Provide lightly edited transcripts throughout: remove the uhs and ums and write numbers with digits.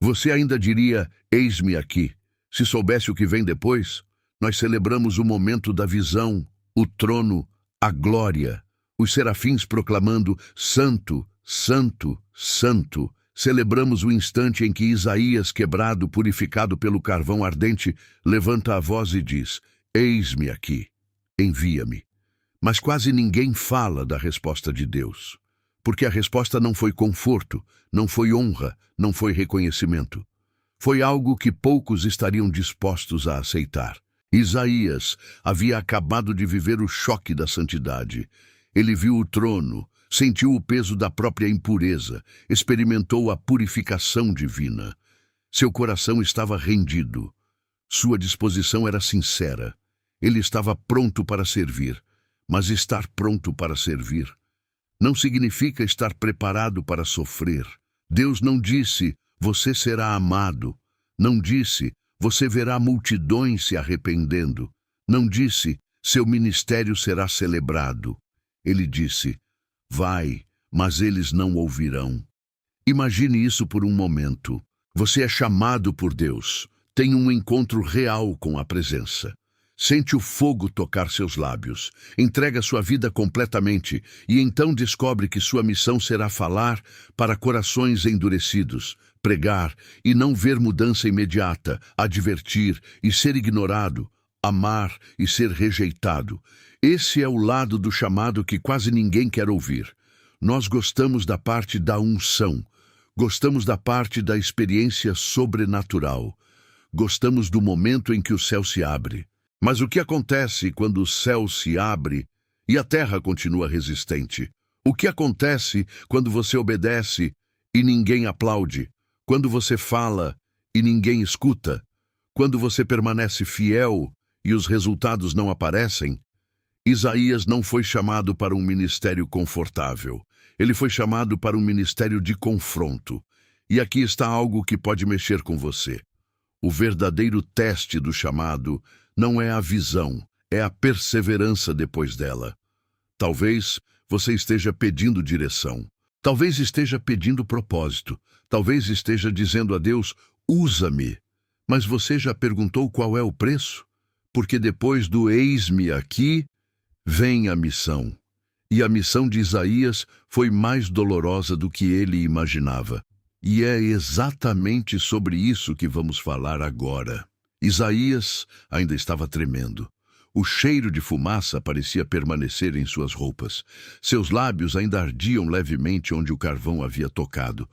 Você ainda diria, eis-me aqui. Se soubesse o que vem depois, nós celebramos o momento da visão, o trono, a glória, os serafins proclamando Santo, Santo, Santo. Celebramos o instante em que Isaías, quebrado, purificado pelo carvão ardente, levanta a voz e diz, eis-me aqui, envia-me. Mas quase ninguém fala da resposta de Deus, porque a resposta não foi conforto, não foi honra, não foi reconhecimento. Foi algo que poucos estariam dispostos a aceitar. Isaías havia acabado de viver o choque da santidade. Ele viu o trono, sentiu o peso da própria impureza, experimentou a purificação divina. Seu coração estava rendido. Sua disposição era sincera. Ele estava pronto para servir. Mas estar pronto para servir não significa estar preparado para sofrer. Deus não disse, você será amado. Não disse, você verá multidões se arrependendo. Não disse, seu ministério será celebrado. Ele disse, vai, mas eles não ouvirão. Imagine isso por um momento. Você é chamado por Deus. Tem um encontro real com a presença. Sente o fogo tocar seus lábios, entrega sua vida completamente e então descobre que sua missão será falar para corações endurecidos, pregar e não ver mudança imediata, advertir e ser ignorado, amar e ser rejeitado. Esse é o lado do chamado que quase ninguém quer ouvir. Nós gostamos da parte da unção, gostamos da parte da experiência sobrenatural, gostamos do momento em que o céu se abre. Mas o que acontece quando o céu se abre e a terra continua resistente? O que acontece quando você obedece e ninguém aplaude? Quando você fala e ninguém escuta? Quando você permanece fiel e os resultados não aparecem? Isaías não foi chamado para um ministério confortável. Ele foi chamado para um ministério de confronto. E aqui está algo que pode mexer com você. O verdadeiro teste do chamado não é a visão, é a perseverança depois dela. Talvez você esteja pedindo direção. Talvez esteja pedindo propósito. Talvez esteja dizendo a Deus, usa-me. Mas você já perguntou qual é o preço? Porque depois do eis-me aqui, vem a missão. E a missão de Isaías foi mais dolorosa do que ele imaginava. E é exatamente sobre isso que vamos falar agora. Isaías ainda estava tremendo. O cheiro de fumaça parecia permanecer em suas roupas. Seus lábios ainda ardiam levemente onde o carvão havia tocado.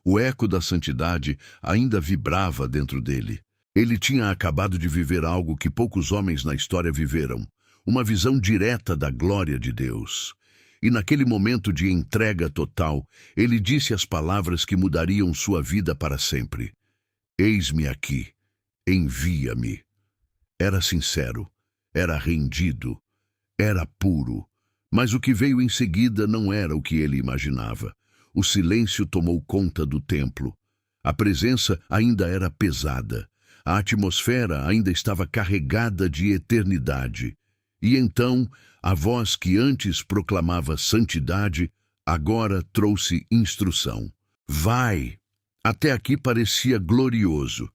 O eco da santidade ainda vibrava dentro dele. Ele tinha acabado de viver algo que poucos homens na história viveram. Uma visão direta da glória de Deus. E naquele momento de entrega total, ele disse as palavras que mudariam sua vida para sempre. Eis-me aqui. Envia-me. Era sincero, era rendido, era puro, mas o que veio em seguida não era o que ele imaginava. O silêncio tomou conta do templo. A presença ainda era pesada. A atmosfera ainda estava carregada de eternidade. E então, a voz que antes proclamava santidade, agora trouxe instrução. Vai! Até aqui parecia glorioso.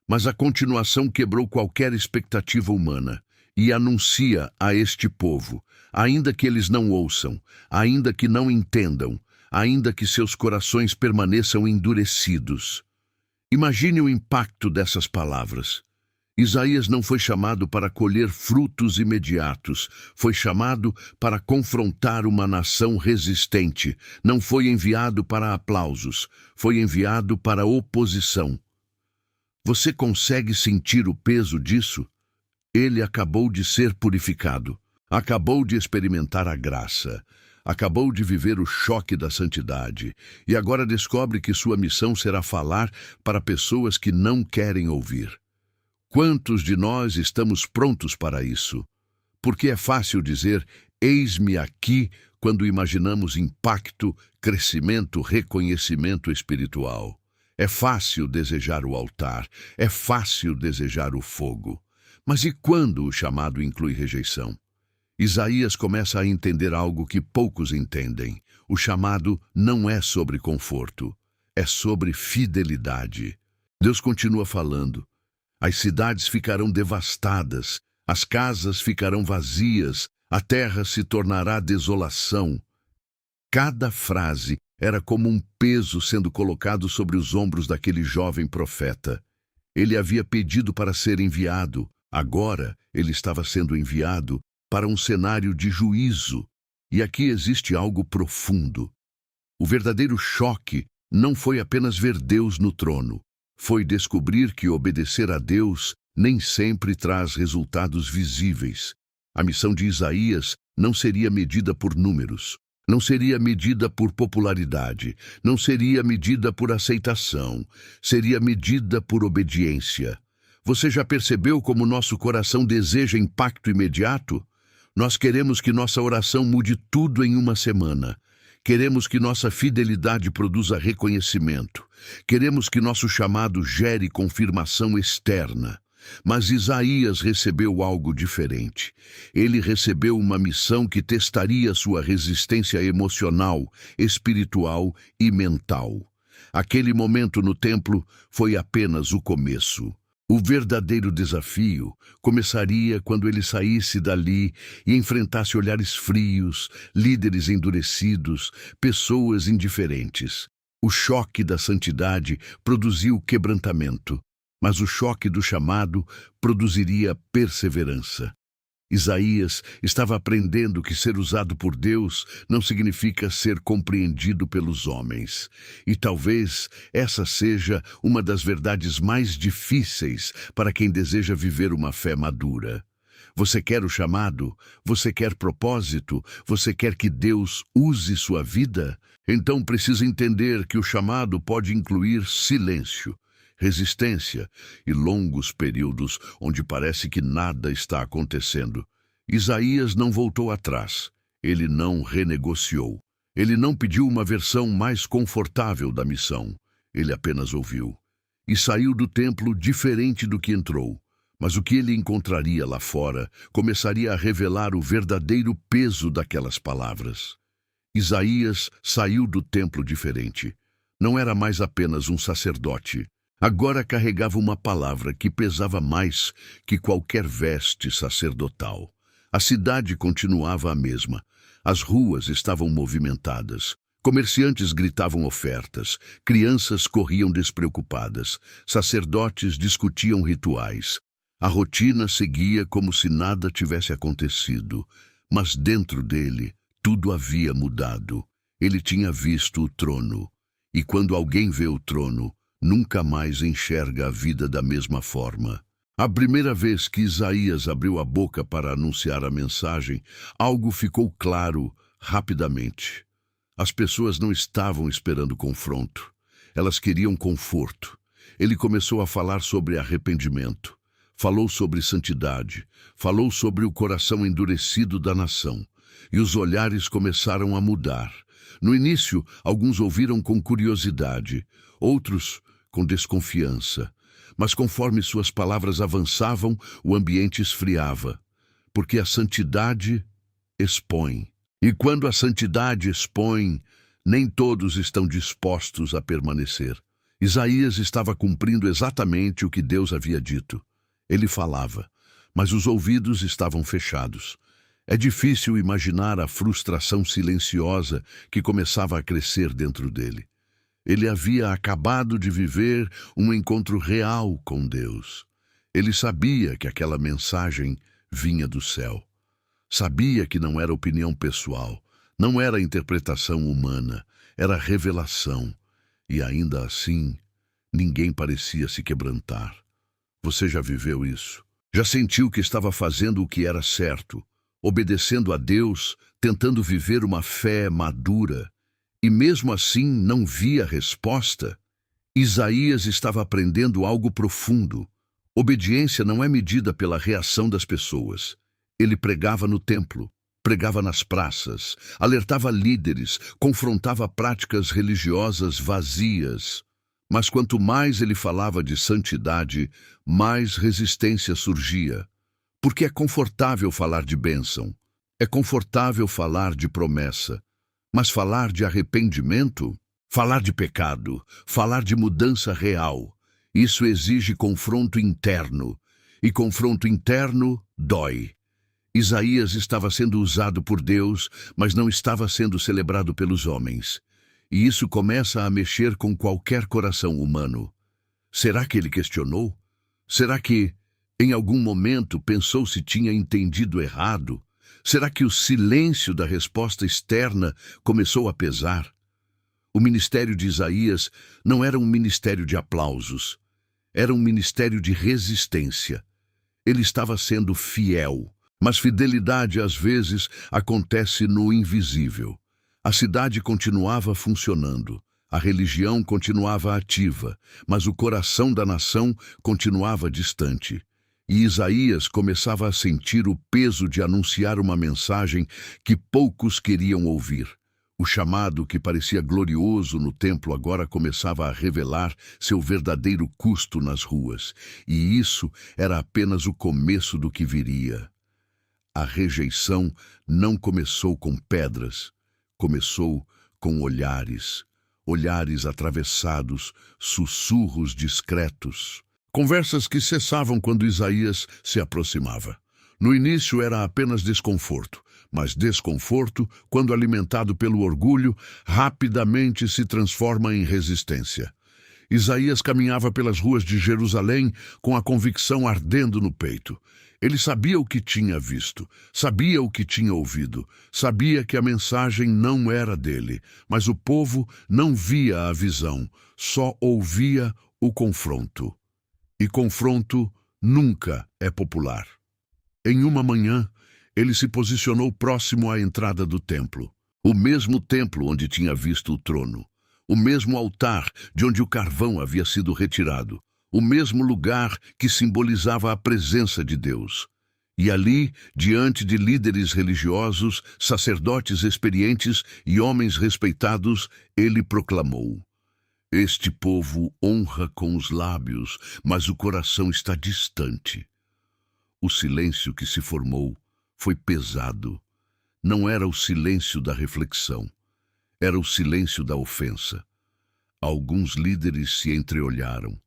Mas a continuação quebrou qualquer expectativa humana e anuncia a este povo, ainda que eles não ouçam, ainda que não entendam, ainda que seus corações permaneçam endurecidos. Imagine o impacto dessas palavras. Isaías não foi chamado para colher frutos imediatos, foi chamado para confrontar uma nação resistente, não foi enviado para aplausos, foi enviado para oposição. Você consegue sentir o peso disso? Ele acabou de ser purificado, acabou de experimentar a graça, acabou de viver o choque da santidade e agora descobre que sua missão será falar para pessoas que não querem ouvir. Quantos de nós estamos prontos para isso? Porque é fácil dizer, eis-me aqui, quando imaginamos impacto, crescimento, reconhecimento espiritual. É fácil desejar o altar, é fácil desejar o fogo. Mas e quando o chamado inclui rejeição? Isaías começa a entender algo que poucos entendem. O chamado não é sobre conforto, é sobre fidelidade. Deus continua falando. As cidades ficarão devastadas, as casas ficarão vazias, a terra se tornará desolação. Cada frase era como um peso sendo colocado sobre os ombros daquele jovem profeta. Ele havia pedido para ser enviado, agora ele estava sendo enviado para um cenário de juízo. E aqui existe algo profundo. O verdadeiro choque não foi apenas ver Deus no trono, foi descobrir que obedecer a Deus nem sempre traz resultados visíveis. A missão de Isaías não seria medida por números, não seria medida por popularidade, não seria medida por aceitação, seria medida por obediência. Você já percebeu como nosso coração deseja impacto imediato? Nós queremos que nossa oração mude tudo em uma semana. Queremos que nossa fidelidade produza reconhecimento. Queremos que nosso chamado gere confirmação externa. Mas Isaías recebeu algo diferente. Ele recebeu uma missão que testaria sua resistência emocional, espiritual e mental. Aquele momento no templo foi apenas o começo. O verdadeiro desafio começaria quando ele saísse dali e enfrentasse olhares frios, líderes endurecidos, pessoas indiferentes. O choque da santidade produziu quebrantamento, mas o choque do chamado produziria perseverança. Isaías estava aprendendo que ser usado por Deus não significa ser compreendido pelos homens. E talvez essa seja uma das verdades mais difíceis para quem deseja viver uma fé madura. Você quer o chamado? Você quer propósito? Você quer que Deus use sua vida? Então precisa entender que o chamado pode incluir silêncio, resistência e longos períodos onde parece que nada está acontecendo. Isaías não voltou atrás. Ele não renegociou. Ele não pediu uma versão mais confortável da missão. Ele apenas ouviu. E saiu do templo diferente do que entrou. Mas o que ele encontraria lá fora começaria a revelar o verdadeiro peso daquelas palavras. Isaías saiu do templo diferente. Não era mais apenas um sacerdote. Agora carregava uma palavra que pesava mais que qualquer veste sacerdotal. A cidade continuava a mesma. As ruas estavam movimentadas. Comerciantes gritavam ofertas. Crianças corriam despreocupadas. Sacerdotes discutiam rituais. A rotina seguia como se nada tivesse acontecido. Mas dentro dele, tudo havia mudado. Ele tinha visto o trono. E quando alguém vê o trono, nunca mais enxerga a vida da mesma forma. A primeira vez que Isaías abriu a boca para anunciar a mensagem, algo ficou claro rapidamente. As pessoas não estavam esperando confronto. Elas queriam conforto. Ele começou a falar sobre arrependimento. Falou sobre santidade. Falou sobre o coração endurecido da nação. E os olhares começaram a mudar. No início, alguns ouviram com curiosidade, outros com desconfiança. Mas conforme suas palavras avançavam, o ambiente esfriava. Porque a santidade expõe. E quando a santidade expõe, nem todos estão dispostos a permanecer. Isaías estava cumprindo exatamente o que Deus havia dito. Ele falava, mas os ouvidos estavam fechados. É difícil imaginar a frustração silenciosa que começava a crescer dentro dele. Ele havia acabado de viver um encontro real com Deus. Ele sabia que aquela mensagem vinha do céu. Sabia que não era opinião pessoal, não era interpretação humana, era revelação. E ainda assim, ninguém parecia se quebrantar. Você já viveu isso? Já sentiu que estava fazendo o que era certo, obedecendo a Deus, tentando viver uma fé madura, e mesmo assim não via resposta? Isaías estava aprendendo algo profundo. Obediência não é medida pela reação das pessoas. Ele pregava no templo, pregava nas praças, alertava líderes, confrontava práticas religiosas vazias. Mas quanto mais ele falava de santidade, mais resistência surgia. Porque é confortável falar de bênção, é confortável falar de promessa, mas falar de arrependimento, falar de pecado, falar de mudança real, Isso exige confronto interno, e confronto interno dói. Isaías estava sendo usado por Deus, mas não estava sendo celebrado pelos homens. E isso começa a mexer com qualquer coração humano. Será que ele questionou? Será que, em algum momento, pensou se tinha entendido errado? Será que o silêncio da resposta externa começou a pesar? O ministério de Isaías não era um ministério de aplausos. Era um ministério de resistência. Ele estava sendo fiel. Mas fidelidade, às vezes, acontece no invisível. A cidade continuava funcionando, a religião continuava ativa, mas o coração da nação continuava distante. E Isaías começava a sentir o peso de anunciar uma mensagem que poucos queriam ouvir. O chamado que parecia glorioso no templo agora começava a revelar seu verdadeiro custo nas ruas, e isso era apenas o começo do que viria. A rejeição não começou com pedras, começou com olhares, olhares atravessados, sussurros discretos. Conversas que cessavam quando Isaías se aproximava. No início era apenas desconforto, mas desconforto, quando alimentado pelo orgulho, rapidamente se transforma em resistência. Isaías caminhava pelas ruas de Jerusalém com a convicção ardendo no peito. Ele sabia o que tinha visto, sabia o que tinha ouvido, sabia que a mensagem não era dele, mas o povo não via a visão, só ouvia o confronto. E confronto nunca é popular. Em uma manhã, ele se posicionou próximo à entrada do templo, o mesmo templo onde tinha visto o trono, o mesmo altar de onde o carvão havia sido retirado, o mesmo lugar que simbolizava a presença de Deus. E ali, diante de líderes religiosos, sacerdotes experientes e homens respeitados, ele proclamou: "Este povo honra com os lábios, mas o coração está distante." O silêncio que se formou foi pesado. Não era o silêncio da reflexão, era o silêncio da ofensa. Alguns líderes se entreolharam.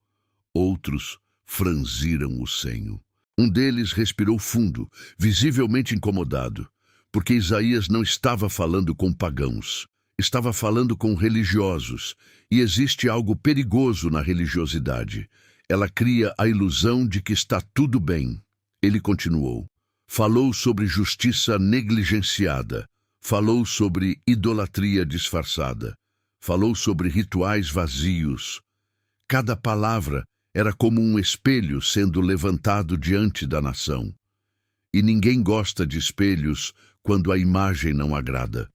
Outros franziram o senho. Um deles respirou fundo, visivelmente incomodado, porque Isaías não estava falando com pagãos, estava falando com religiosos, e existe algo perigoso na religiosidade. Ela cria a ilusão de que está tudo bem. Ele continuou. Falou sobre justiça negligenciada, falou sobre idolatria disfarçada, falou sobre rituais vazios. Cada palavra era como um espelho sendo levantado diante da nação. E ninguém gosta de espelhos quando a imagem não agrada.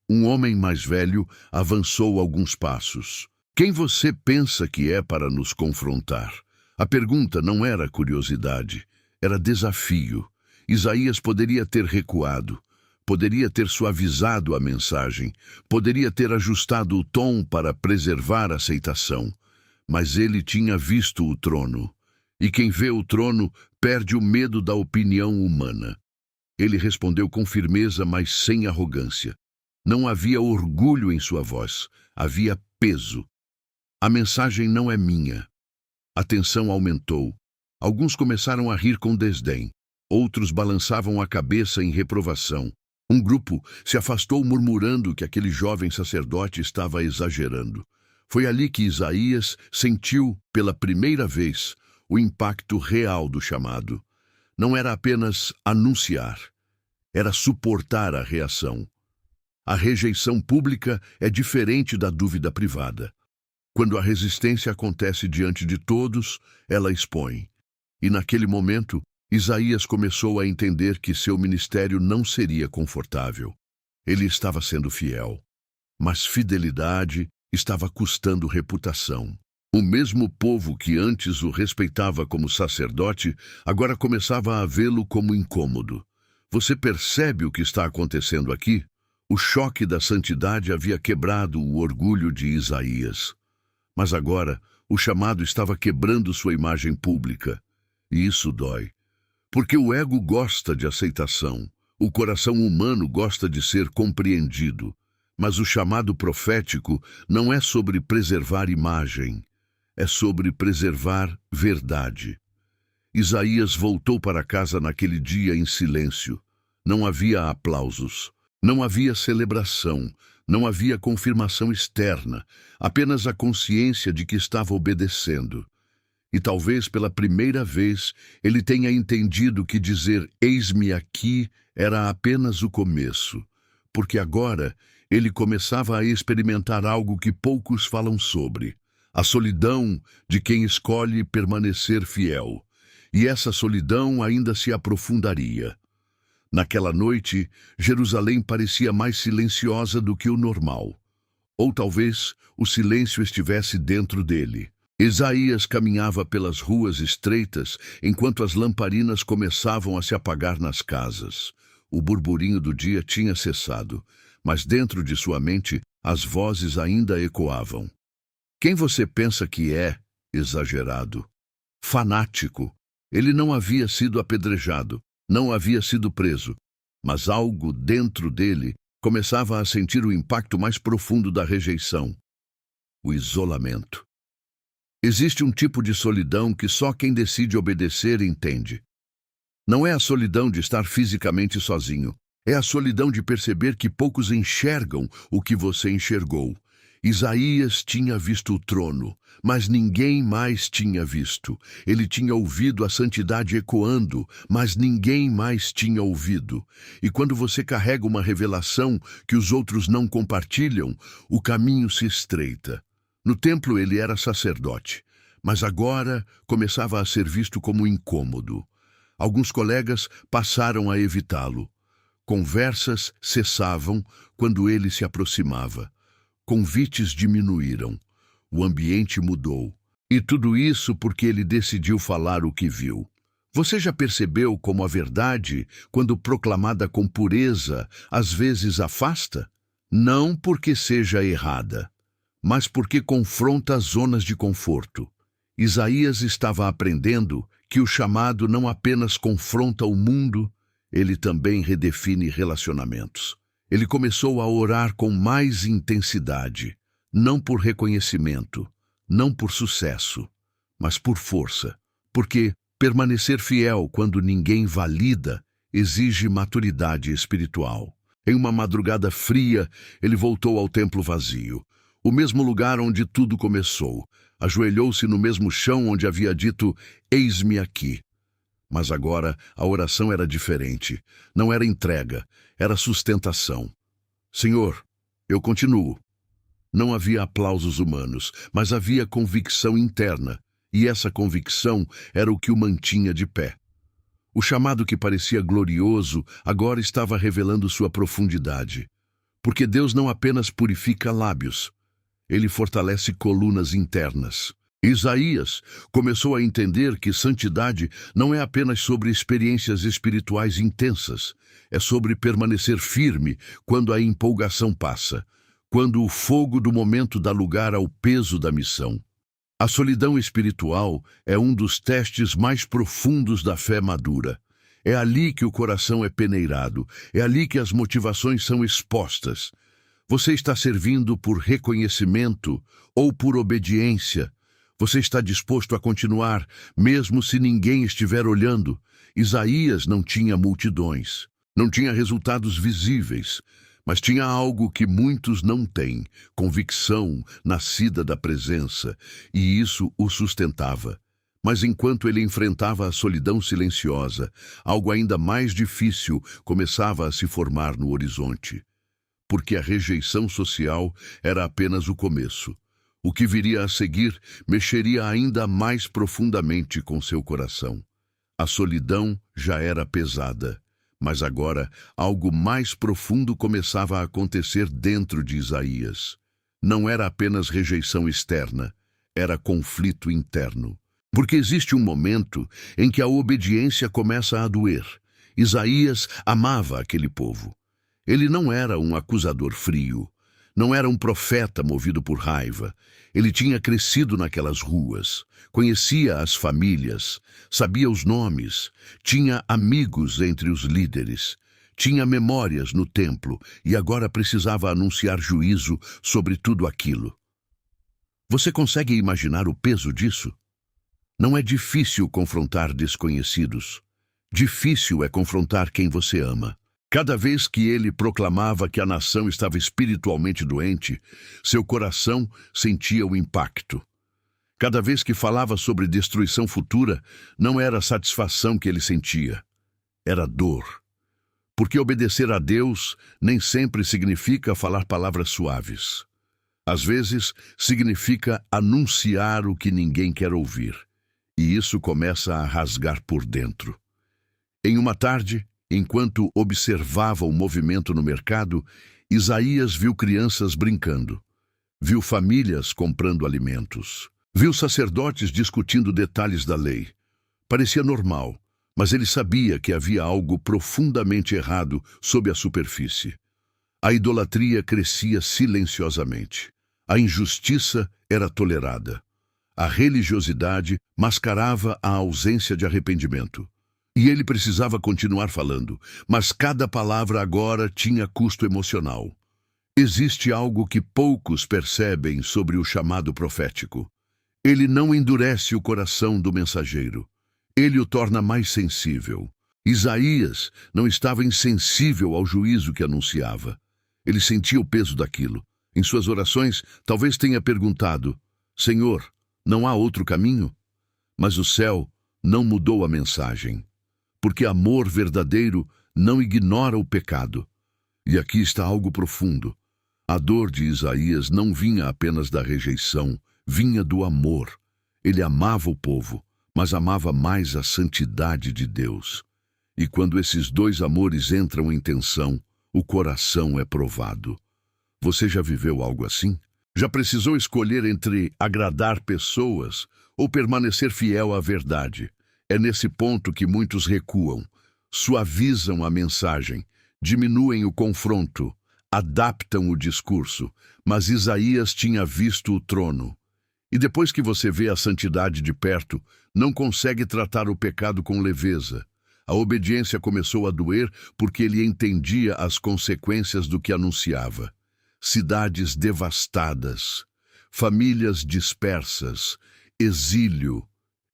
Um homem mais velho avançou alguns passos. Quem você pensa que é para nos confrontar? A pergunta não era curiosidade, era desafio. Isaías poderia ter recuado, poderia ter suavizado a mensagem, poderia ter ajustado o tom para preservar a aceitação. Mas ele tinha visto o trono, e quem vê o trono perde o medo da opinião humana. Ele respondeu com firmeza, mas sem arrogância. Não havia orgulho em sua voz, havia peso. A mensagem não é minha. A tensão aumentou. Alguns começaram a rir com desdém. Outros balançavam a cabeça em reprovação. Um grupo se afastou murmurando que aquele jovem sacerdote estava exagerando. Foi ali que Isaías sentiu, pela primeira vez, o impacto real do chamado. Não era apenas anunciar, era suportar a reação. A rejeição pública é diferente da dúvida privada. Quando a resistência acontece diante de todos, ela expõe. E naquele momento, Isaías começou a entender que seu ministério não seria confortável. Ele estava sendo fiel, mas fidelidade estava custando reputação. O mesmo povo que antes o respeitava como sacerdote, agora começava a vê-lo como incômodo. Você percebe o que está acontecendo aqui? O choque da santidade havia quebrado o orgulho de Isaías. Mas agora, o chamado estava quebrando sua imagem pública. E isso dói. Porque o ego gosta de aceitação. O coração humano gosta de ser compreendido. Mas o chamado profético não é sobre preservar imagem. é sobre preservar verdade. Isaías voltou para casa naquele dia em silêncio. Não havia aplausos, não havia celebração, não havia confirmação externa, apenas a consciência de que estava obedecendo. E talvez pela primeira vez ele tenha entendido que dizer "eis-me aqui" era apenas o começo, porque agora ele começava a experimentar algo que poucos falam sobre: a solidão de quem escolhe permanecer fiel. E essa solidão ainda se aprofundaria. Naquela noite, Jerusalém parecia mais silenciosa do que o normal. Ou talvez o silêncio estivesse dentro dele. Isaías caminhava pelas ruas estreitas enquanto as lamparinas começavam a se apagar nas casas. O burburinho do dia tinha cessado, mas dentro de sua mente as vozes ainda ecoavam. Quem você pensa que é? Exagerado. Fanático. Ele não havia sido apedrejado, não havia sido preso, mas algo dentro dele começava a sentir o impacto mais profundo da rejeição: o isolamento. Existe um tipo de solidão que só quem decide obedecer entende. Não é a solidão de estar fisicamente sozinho, é a solidão de perceber que poucos enxergam o que você enxergou. Isaías tinha visto o trono, mas ninguém mais tinha visto. Ele tinha ouvido a santidade ecoando, mas ninguém mais tinha ouvido. E quando você carrega uma revelação que os outros não compartilham, o caminho se estreita. No templo ele era sacerdote, mas agora começava a ser visto como incômodo. Alguns colegas passaram a evitá-lo. Conversas cessavam quando ele se aproximava. Convites diminuíram. O ambiente mudou. E tudo isso porque ele decidiu falar o que viu. Você já percebeu como a verdade, quando proclamada com pureza, às vezes afasta? Não porque seja errada, mas porque confronta as zonas de conforto. Isaías estava aprendendo que o chamado não apenas confronta o mundo, ele também redefine relacionamentos. Ele começou a orar com mais intensidade, não por reconhecimento, não por sucesso, mas por força. Porque permanecer fiel quando ninguém valida exige maturidade espiritual. Em uma madrugada fria, ele voltou ao templo vazio, o mesmo lugar onde tudo começou. Ajoelhou-se no mesmo chão onde havia dito "eis-me aqui". Mas agora a oração era diferente. Não era entrega, era sustentação. Senhor, eu continuo. Não havia aplausos humanos, mas havia convicção interna, e essa convicção era o que o mantinha de pé. O chamado que parecia glorioso agora estava revelando sua profundidade. Porque Deus não apenas purifica lábios, ele fortalece colunas internas. Isaías começou a entender que santidade não é apenas sobre experiências espirituais intensas, é sobre permanecer firme quando a empolgação passa, quando o fogo do momento dá lugar ao peso da missão. A solidão espiritual é um dos testes mais profundos da fé madura. É ali que o coração é peneirado, é ali que as motivações são expostas. Você está servindo por reconhecimento ou por obediência? Você está disposto a continuar, mesmo se ninguém estiver olhando? Isaías não tinha multidões, não tinha resultados visíveis, mas tinha algo que muitos não têm: convicção nascida da presença, e isso o sustentava. Mas enquanto ele enfrentava a solidão silenciosa, algo ainda mais difícil começava a se formar no horizonte. Porque a rejeição social era apenas o começo. O que viria a seguir mexeria ainda mais profundamente com seu coração. A solidão já era pesada, mas agora algo mais profundo começava a acontecer dentro de Isaías. Não era apenas rejeição externa, era conflito interno. Porque existe um momento em que a obediência começa a doer. Isaías amava aquele povo. Ele não era um acusador frio. Não era um profeta movido por raiva. Ele tinha crescido naquelas ruas, conhecia as famílias, sabia os nomes, tinha amigos entre os líderes, tinha memórias no templo e agora precisava anunciar juízo sobre tudo aquilo. Você consegue imaginar o peso disso? Não é difícil confrontar desconhecidos. Difícil é confrontar quem você ama. Cada vez que ele proclamava que a nação estava espiritualmente doente, seu coração sentia o impacto. Cada vez que falava sobre destruição futura, não era a satisfação que ele sentia, era dor. Porque obedecer a Deus nem sempre significa falar palavras suaves. Às vezes, significa anunciar o que ninguém quer ouvir. E isso começa a rasgar por dentro. Em uma tarde, enquanto observava o movimento no mercado, Isaías viu crianças brincando. Viu famílias comprando alimentos. Viu sacerdotes discutindo detalhes da lei. Parecia normal, mas ele sabia que havia algo profundamente errado sob a superfície. A idolatria crescia silenciosamente. A injustiça era tolerada. A religiosidade mascarava a ausência de arrependimento. E ele precisava continuar falando, mas cada palavra agora tinha custo emocional. Existe algo que poucos percebem sobre o chamado profético. Ele não endurece o coração do mensageiro. Ele o torna mais sensível. Isaías não estava insensível ao juízo que anunciava. Ele sentia o peso daquilo. Em suas orações, talvez tenha perguntado: Senhor, não há outro caminho? Mas o céu não mudou a mensagem. Porque amor verdadeiro não ignora o pecado. E aqui está algo profundo. A dor de Isaías não vinha apenas da rejeição, vinha do amor. Ele amava o povo, mas amava mais a santidade de Deus. E quando esses dois amores entram em tensão, o coração é provado. Você já viveu algo assim? Já precisou escolher entre agradar pessoas ou permanecer fiel à verdade? É nesse ponto que muitos recuam, suavizam a mensagem, diminuem o confronto, adaptam o discurso, mas Isaías tinha visto o trono. E depois que você vê a santidade de perto, não consegue tratar o pecado com leveza. A obediência começou a doer porque ele entendia as consequências do que anunciava. Cidades devastadas, famílias dispersas, exílio.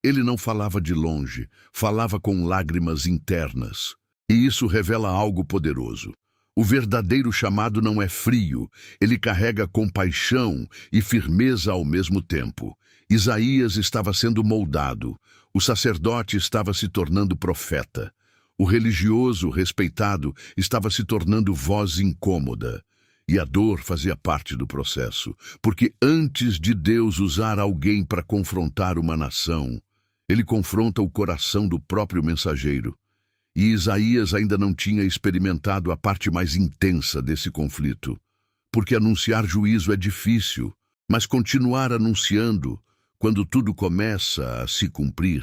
Ele não falava de longe, falava com lágrimas internas. E isso revela algo poderoso. O verdadeiro chamado não é frio, ele carrega compaixão e firmeza ao mesmo tempo. Isaías estava sendo moldado, o sacerdote estava se tornando profeta. O religioso respeitado estava se tornando voz incômoda. E a dor fazia parte do processo, porque antes de Deus usar alguém para confrontar uma nação, ele confronta o coração do próprio mensageiro. E Isaías ainda não tinha experimentado a parte mais intensa desse conflito. Porque anunciar juízo é difícil, mas continuar anunciando, quando tudo começa a se cumprir,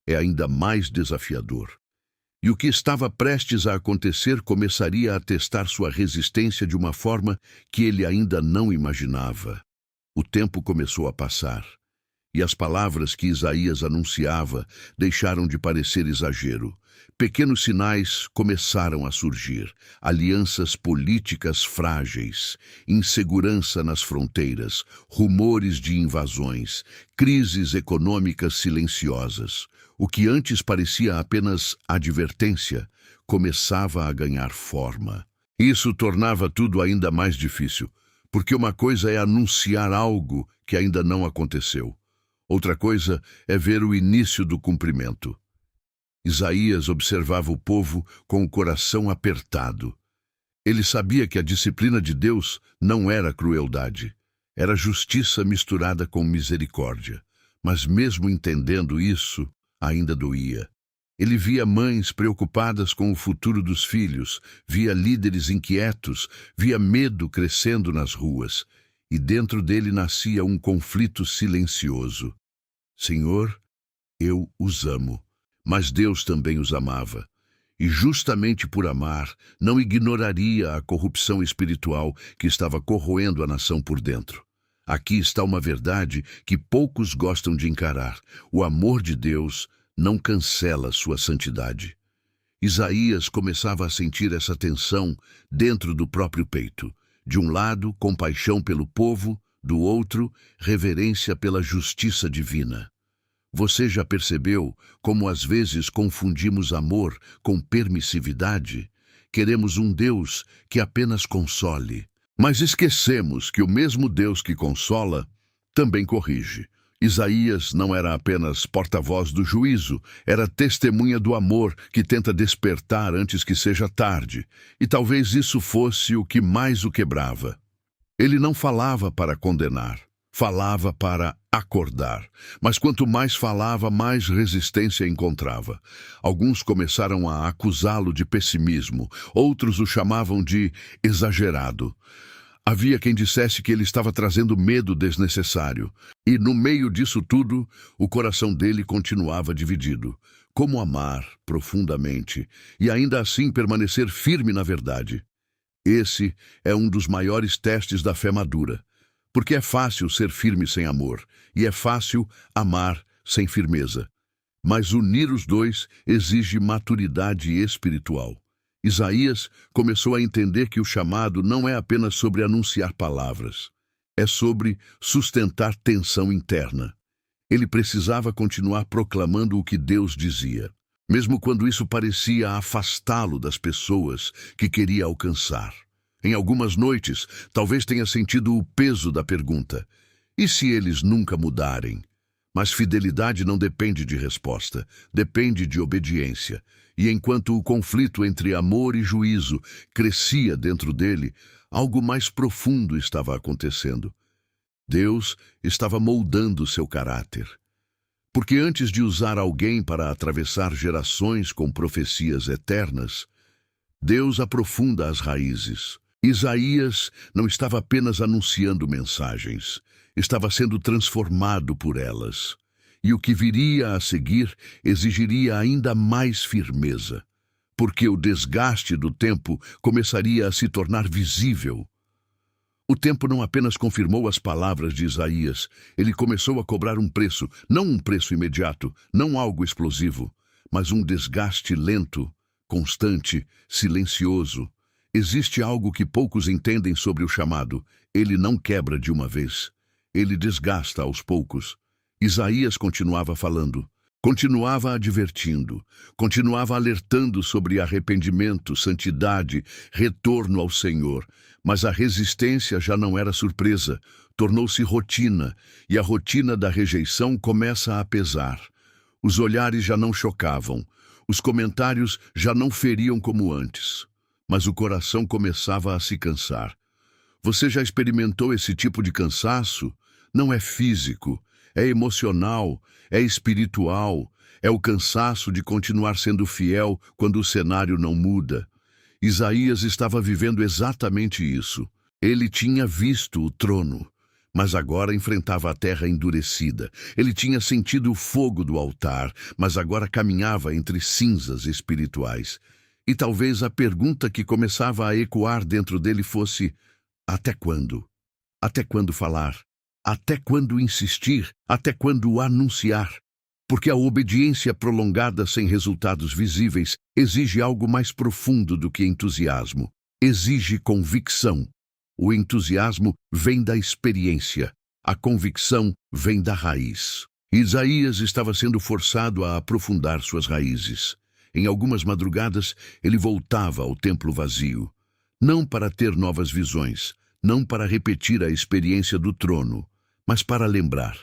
é ainda mais desafiador. E o que estava prestes a acontecer começaria a testar sua resistência de uma forma que ele ainda não imaginava. O tempo começou a passar. E as palavras que Isaías anunciava deixaram de parecer exagero. Pequenos sinais começaram a surgir, alianças políticas frágeis, insegurança nas fronteiras, rumores de invasões, crises econômicas silenciosas. O que antes parecia apenas advertência, começava a ganhar forma. Isso tornava tudo ainda mais difícil, porque uma coisa é anunciar algo que ainda não aconteceu. Outra coisa é ver o início do cumprimento. Isaías observava o povo com o coração apertado. Ele sabia que a disciplina de Deus não era crueldade, era justiça misturada com misericórdia. Mas mesmo entendendo isso, ainda doía. Ele via mães preocupadas com o futuro dos filhos, via líderes inquietos, via medo crescendo nas ruas, e dentro dele nascia um conflito silencioso. Senhor, eu os amo, mas Deus também os amava. E justamente por amar, não ignoraria a corrupção espiritual que estava corroendo a nação por dentro. Aqui está uma verdade que poucos gostam de encarar. O amor de Deus não cancela sua santidade. Isaías começava a sentir essa tensão dentro do próprio peito. De um lado, compaixão pelo povo, do outro, reverência pela justiça divina. Você já percebeu como às vezes confundimos amor com permissividade? Queremos um Deus que apenas console, mas esquecemos que o mesmo Deus que consola também corrige. Isaías não era apenas porta-voz do juízo, era testemunha do amor que tenta despertar antes que seja tarde, e talvez isso fosse o que mais o quebrava. Ele não falava para condenar, falava para acordar. Mas quanto mais falava, mais resistência encontrava. Alguns começaram a acusá-lo de pessimismo, outros o chamavam de exagerado. Havia quem dissesse que ele estava trazendo medo desnecessário. E no meio disso tudo, o coração dele continuava dividido. Como amar profundamente e ainda assim permanecer firme na verdade? Esse é um dos maiores testes da fé madura. Porque é fácil ser firme sem amor, e é fácil amar sem firmeza. Mas unir os dois exige maturidade espiritual. Isaías começou a entender que o chamado não é apenas sobre anunciar palavras, é sobre sustentar tensão interna. Ele precisava continuar proclamando o que Deus dizia, mesmo quando isso parecia afastá-lo das pessoas que queria alcançar. Em algumas noites, talvez tenha sentido o peso da pergunta: e se eles nunca mudarem? Mas fidelidade não depende de resposta, depende de obediência. E enquanto o conflito entre amor e juízo crescia dentro dele, algo mais profundo estava acontecendo. Deus estava moldando seu caráter. Porque antes de usar alguém para atravessar gerações com profecias eternas, Deus aprofunda as raízes. Isaías não estava apenas anunciando mensagens, estava sendo transformado por elas. E o que viria a seguir exigiria ainda mais firmeza, porque o desgaste do tempo começaria a se tornar visível. O tempo não apenas confirmou as palavras de Isaías, ele começou a cobrar um preço, não um preço imediato, não algo explosivo, mas um desgaste lento, constante, silencioso. Existe algo que poucos entendem sobre o chamado: ele não quebra de uma vez, ele desgasta aos poucos. Isaías continuava falando, continuava advertindo, continuava alertando sobre arrependimento, santidade, retorno ao Senhor. Mas a resistência já não era surpresa, tornou-se rotina, e a rotina da rejeição começa a pesar. Os olhares já não chocavam, os comentários já não feriam como antes, mas o coração começava a se cansar. Você já experimentou esse tipo de cansaço? Não é físico, é emocional, é espiritual, é o cansaço de continuar sendo fiel quando o cenário não muda. Isaías estava vivendo exatamente isso. Ele tinha visto o trono, mas agora enfrentava a terra endurecida. Ele tinha sentido o fogo do altar, mas agora caminhava entre cinzas espirituais. E talvez a pergunta que começava a ecoar dentro dele fosse: até quando? Até quando falar? Até quando insistir? Até quando anunciar? Porque a obediência prolongada sem resultados visíveis exige algo mais profundo do que entusiasmo. Exige convicção. O entusiasmo vem da experiência. A convicção vem da raiz. Isaías estava sendo forçado a aprofundar suas raízes. Em algumas madrugadas, ele voltava ao templo vazio. Não para ter novas visões, não para repetir a experiência do trono, mas para lembrar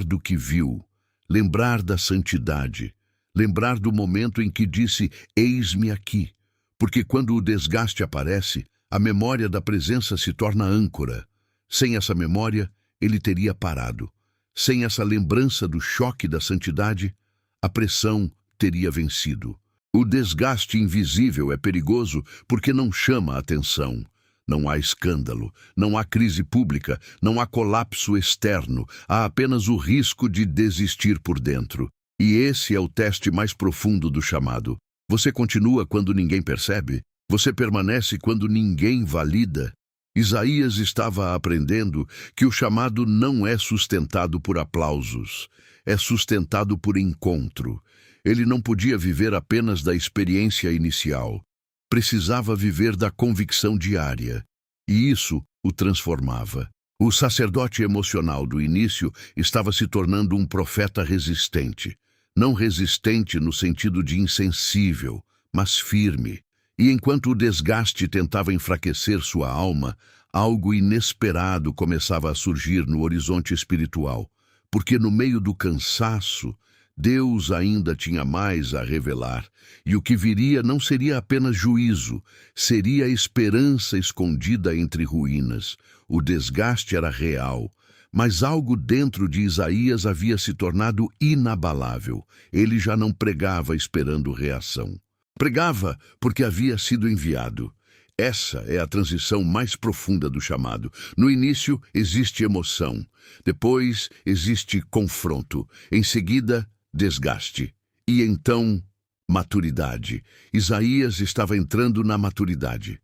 do que viu, lembrar da santidade, lembrar do momento em que disse: eis-me aqui. Porque quando o desgaste aparece, a memória da presença se torna âncora. Sem essa memória, ele teria parado. Sem essa lembrança do choque da santidade, a pressão teria vencido. O desgaste invisível é perigoso porque não chama a atenção. Não há escândalo, não há crise pública, não há colapso externo, há apenas o risco de desistir por dentro. E esse é o teste mais profundo do chamado. Você continua quando ninguém percebe? Você permanece quando ninguém valida? Isaías estava aprendendo que o chamado não é sustentado por aplausos, é sustentado por encontro. Ele não podia viver apenas da experiência inicial. Precisava viver da convicção diária, e isso o transformava. O sacerdote emocional do início estava se tornando um profeta resistente. Não resistente no sentido de insensível, mas firme. E enquanto o desgaste tentava enfraquecer sua alma, algo inesperado começava a surgir no horizonte espiritual. Porque no meio do cansaço, Deus ainda tinha mais a revelar, e o que viria não seria apenas juízo, seria esperança escondida entre ruínas. O desgaste era real, mas algo dentro de Isaías havia se tornado inabalável. Ele já não pregava esperando reação. Pregava porque havia sido enviado. Essa é a transição mais profunda do chamado. No início existe emoção, depois existe confronto, em seguida desgaste e então maturidade. Isaías estava entrando na maturidade.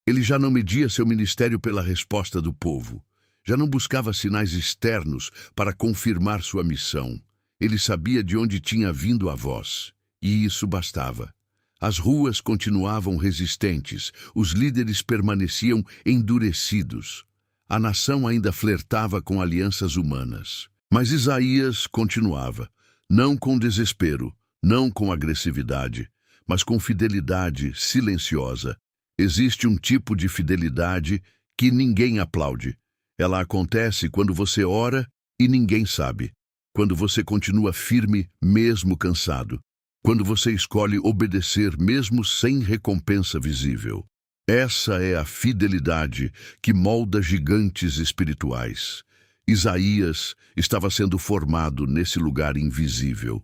Ele já não media seu ministério pela resposta do povo. Já não buscava sinais externos para confirmar sua missão. Ele sabia de onde tinha vindo a voz, e isso bastava. As ruas continuavam resistentes, os líderes permaneciam endurecidos. A nação ainda flertava com alianças humanas. Mas Isaías continuava, não com desespero, não com agressividade, mas com fidelidade silenciosa. Existe um tipo de fidelidade que ninguém aplaude. Ela acontece quando você ora e ninguém sabe. Quando você continua firme, mesmo cansado. Quando você escolhe obedecer mesmo sem recompensa visível. Essa é a fidelidade que molda gigantes espirituais. Isaías estava sendo formado nesse lugar invisível.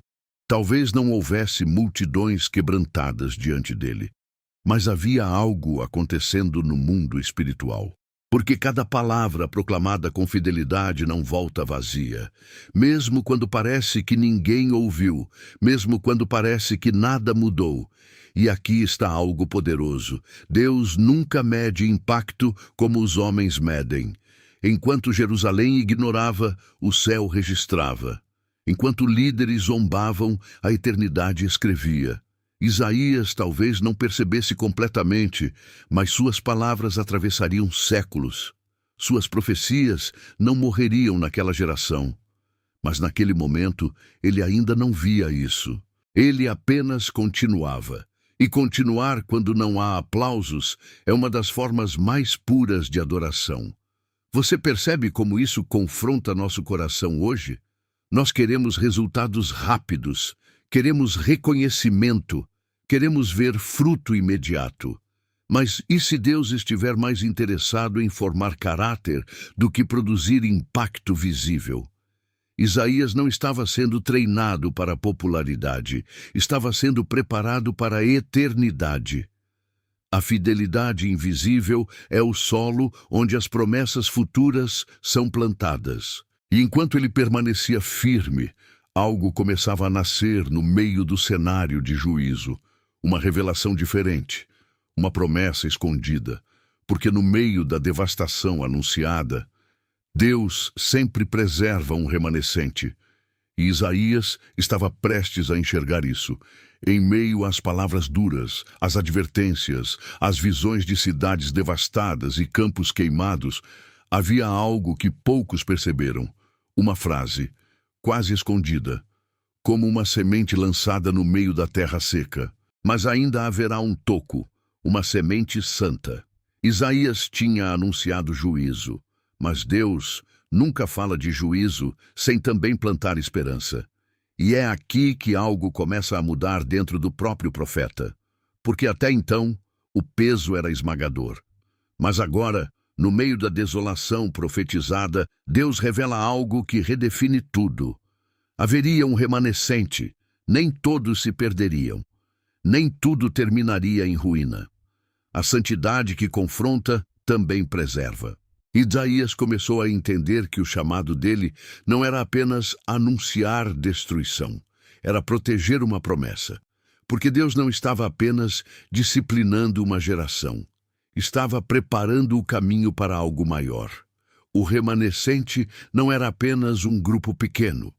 Talvez não houvesse multidões quebrantadas diante dele, mas havia algo acontecendo no mundo espiritual. Porque cada palavra proclamada com fidelidade não volta vazia. Mesmo quando parece que ninguém ouviu, mesmo quando parece que nada mudou. E aqui está algo poderoso. Deus nunca mede impacto como os homens medem. Enquanto Jerusalém ignorava, o céu registrava. Enquanto líderes zombavam, a eternidade escrevia. Isaías talvez não percebesse completamente, mas suas palavras atravessariam séculos. Suas profecias não morreriam naquela geração. Mas naquele momento, ele ainda não via isso. Ele apenas continuava. E continuar quando não há aplausos é uma das formas mais puras de adoração. Você percebe como isso confronta nosso coração hoje? Nós queremos resultados rápidos. Queremos reconhecimento, queremos ver fruto imediato. Mas e se Deus estiver mais interessado em formar caráter do que produzir impacto visível? Isaías não estava sendo treinado para a popularidade, estava sendo preparado para a eternidade. A fidelidade invisível é o solo onde as promessas futuras são plantadas. E enquanto ele permanecia firme, algo começava a nascer no meio do cenário de juízo. Uma revelação diferente, uma promessa escondida. Porque no meio da devastação anunciada, Deus sempre preserva um remanescente. E Isaías estava prestes a enxergar isso. Em meio às palavras duras, às advertências, às visões de cidades devastadas e campos queimados, havia algo que poucos perceberam. Uma frase, quase escondida, como uma semente lançada no meio da terra seca. Mas ainda haverá um toco, uma semente santa. Isaías tinha anunciado juízo, mas Deus nunca fala de juízo sem também plantar esperança. E é aqui que algo começa a mudar dentro do próprio profeta. Porque até então, o peso era esmagador. Mas agora, no meio da desolação profetizada, Deus revela algo que redefine tudo. Haveria um remanescente, nem todos se perderiam. Nem tudo terminaria em ruína. A santidade que confronta também preserva. Isaías começou a entender que o chamado dele não era apenas anunciar destruição, era proteger uma promessa. Porque Deus não estava apenas disciplinando uma geração, estava preparando o caminho para algo maior. O remanescente não era apenas um grupo pequeno,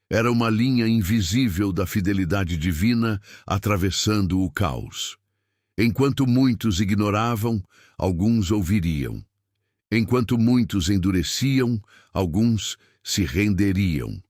era uma linha invisível da fidelidade divina atravessando o caos. Enquanto muitos ignoravam, alguns ouviriam. Enquanto muitos endureciam, alguns se renderiam.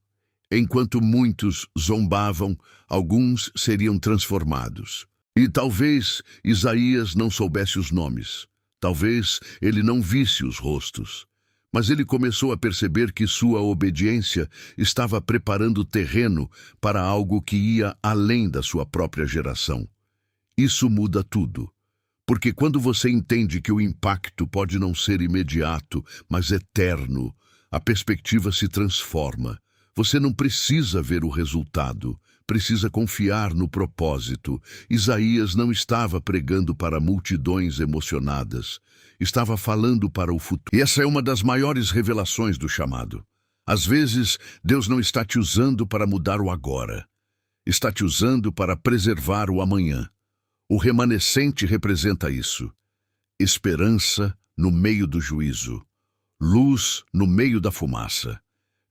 Enquanto muitos zombavam, alguns seriam transformados. E talvez Isaías não soubesse os nomes. Talvez ele não visse os rostos. Mas ele começou a perceber que sua obediência estava preparando o terreno para algo que ia além da sua própria geração. Isso muda tudo. Porque quando você entende que o impacto pode não ser imediato, mas eterno, a perspectiva se transforma. Você não precisa ver o resultado, precisa confiar no propósito. Isaías não estava pregando para multidões emocionadas, estava falando para o futuro. E essa é uma das maiores revelações do chamado. Às vezes, Deus não está te usando para mudar o agora, está te usando para preservar o amanhã. O remanescente representa isso. Esperança no meio do juízo, luz no meio da fumaça,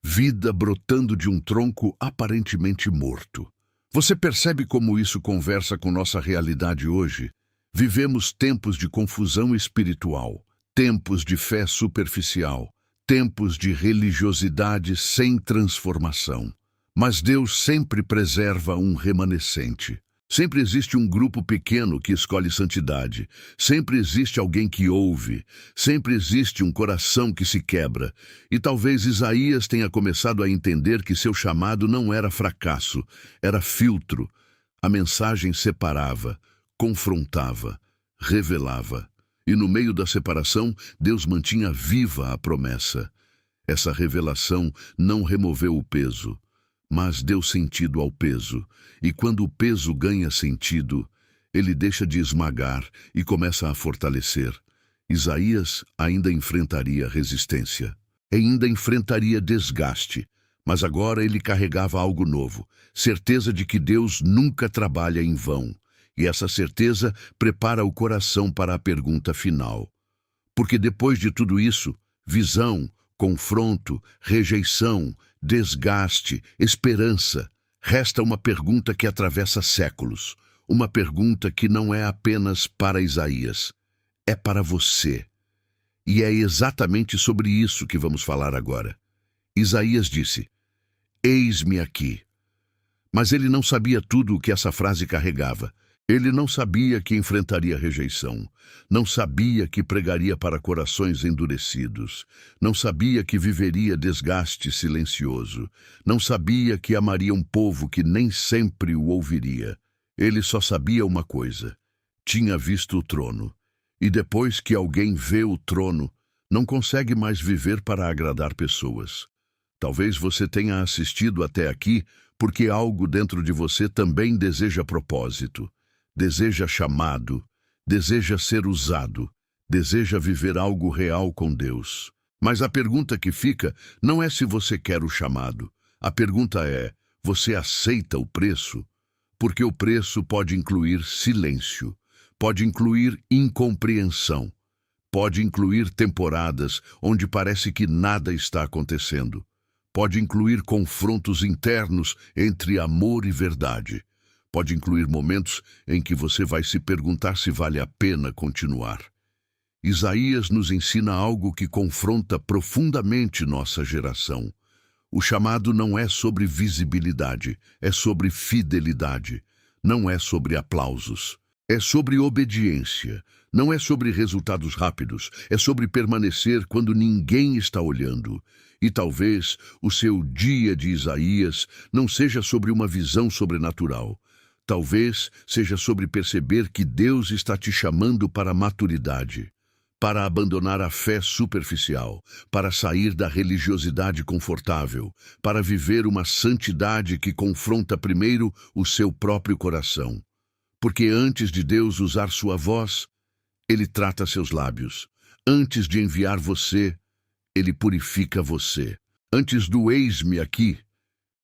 vida brotando de um tronco aparentemente morto. Você percebe como isso conversa com nossa realidade hoje? Vivemos tempos de confusão espiritual, tempos de fé superficial, tempos de religiosidade sem transformação. Mas Deus sempre preserva um remanescente. Sempre existe um grupo pequeno que escolhe santidade. Sempre existe alguém que ouve. Sempre existe um coração que se quebra. E talvez Isaías tenha começado a entender que seu chamado não era fracasso, era filtro. A mensagem separava, confrontava, revelava. E no meio da separação, Deus mantinha viva a promessa. Essa revelação não removeu o peso, mas deu sentido ao peso. E quando o peso ganha sentido, ele deixa de esmagar e começa a fortalecer. Isaías ainda enfrentaria resistência, ainda enfrentaria desgaste, mas agora ele carregava algo novo, certeza de que Deus nunca trabalha em vão. E essa certeza prepara o coração para a pergunta final. Porque depois de tudo isso, visão, confronto, rejeição, desgaste, esperança, resta uma pergunta que atravessa séculos, uma pergunta que não é apenas para Isaías, é para você. E é exatamente sobre isso que vamos falar agora. Isaías disse: "Eis-me aqui." Mas ele não sabia tudo o que essa frase carregava. Ele não sabia que enfrentaria rejeição, não sabia que pregaria para corações endurecidos, não sabia que viveria desgaste silencioso, não sabia que amaria um povo que nem sempre o ouviria. Ele só sabia uma coisa: tinha visto o trono. E depois que alguém vê o trono, não consegue mais viver para agradar pessoas. Talvez você tenha assistido até aqui porque algo dentro de você também deseja propósito. Deseja chamado, deseja ser usado, deseja viver algo real com Deus. Mas a pergunta que fica não é se você quer o chamado. A pergunta é: você aceita o preço? Porque o preço pode incluir silêncio, pode incluir incompreensão, pode incluir temporadas onde parece que nada está acontecendo, pode incluir confrontos internos entre amor e verdade. Pode incluir momentos em que você vai se perguntar se vale a pena continuar. Isaías nos ensina algo que confronta profundamente nossa geração. O chamado não é sobre visibilidade, é sobre fidelidade. Não é sobre aplausos, é sobre obediência. Não é sobre resultados rápidos, é sobre permanecer quando ninguém está olhando. E talvez o seu dia de Isaías não seja sobre uma visão sobrenatural. Talvez seja sobre perceber que Deus está te chamando para a maturidade, para abandonar a fé superficial, para sair da religiosidade confortável, para viver uma santidade que confronta primeiro o seu próprio coração. Porque antes de Deus usar sua voz, Ele trata seus lábios. Antes de enviar você, Ele purifica você. Antes do eis-me aqui,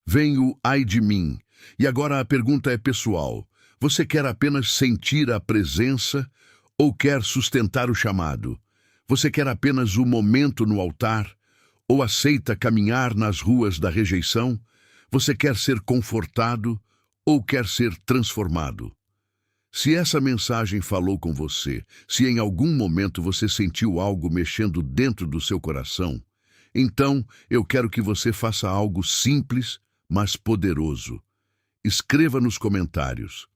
vem o ai de mim. E agora a pergunta é pessoal. Você quer apenas sentir a presença ou quer sustentar o chamado? Você quer apenas o momento no altar ou aceita caminhar nas ruas da rejeição? Você quer ser confortado ou quer ser transformado? Se essa mensagem falou com você, se em algum momento você sentiu algo mexendo dentro do seu coração, então eu quero que você faça algo simples, mas poderoso. Escreva nos comentários: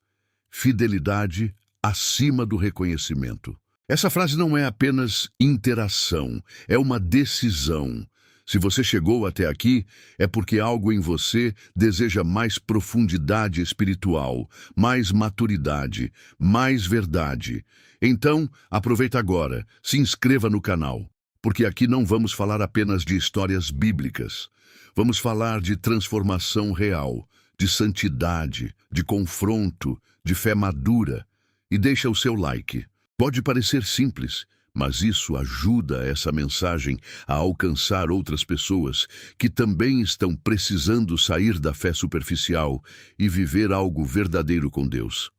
fidelidade acima do reconhecimento. Essa frase não é apenas interação, é uma decisão. Se você chegou até aqui, é porque algo em você deseja mais profundidade espiritual, mais maturidade, mais verdade. Então, aproveita agora, se inscreva no canal, porque aqui não vamos falar apenas de histórias bíblicas. Vamos falar de transformação real, de santidade, de confronto, de fé madura. E deixa o seu like. Pode parecer simples, mas isso ajuda essa mensagem a alcançar outras pessoas que também estão precisando sair da fé superficial e viver algo verdadeiro com Deus.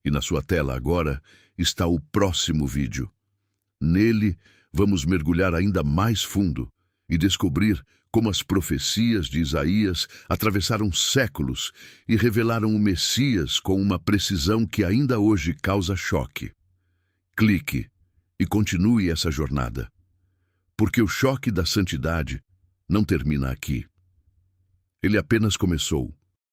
E na sua tela agora está o próximo vídeo. Nele, vamos mergulhar ainda mais fundo e descobrir como as profecias de Isaías atravessaram séculos e revelaram o Messias com uma precisão que ainda hoje causa choque. Clique e continue essa jornada, porque o choque da santidade não termina aqui. Ele apenas começou.